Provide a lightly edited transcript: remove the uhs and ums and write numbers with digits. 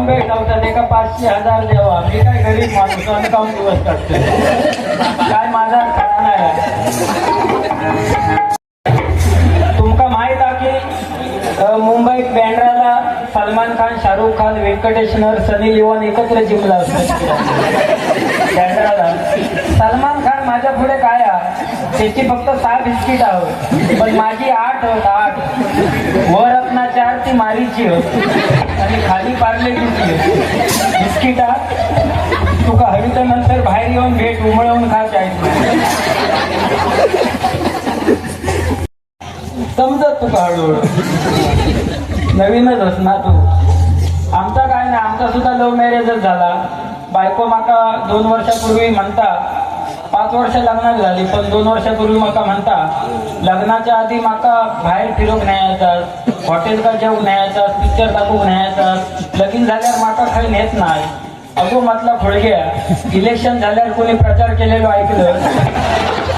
मुंबईत जाऊचा ते का 500,000 द्यावा. मी काय गरीब माणूस आणि काऊन दिवस काढतो. काय माझा खरा नाही. तुमका माहित आहे की मुंबईत बँड्राला सलमान खान, शाहरुख खान, व्यंकटेश्वर, सनी लिओन एकत्र जिंकला असतात बँड्राला. सलमान खान माझ्या पुढे काय त्याची फक्त 6 बिस्किट आहोत पण माझी 8 होत. 8 वर रत्ना 4 ती मारीची होत आणि खाली पार्लेजीची बिस्किटा. तुका हवी तर नंतर बाहेर येऊन भेट, उमळवून खात आहे. समजत तुका हळूहळू. नवीनच अस ना तू. आमचा काय नाही, आमचा सुद्धा लव्ह मॅरेजच झाला. बायको माका 2 वर्षापूर्वी म्हणता, 5 वर्ष लग्नात झाली पण 2 वर्षापूर्वी माका म्हणता लग्नाच्या आधी माका बाहेर फिरूक न्यायचा, हॉटेल का जेवूक न्यायचा, पिक्चर दाखवूक न्यायचा. लगीन झाल्यावर माका काही नेत नाही. अगो म्हटला खोळग्या, इलेक्शन झाल्यावर कोणी प्रचार केलेलो ऐकलं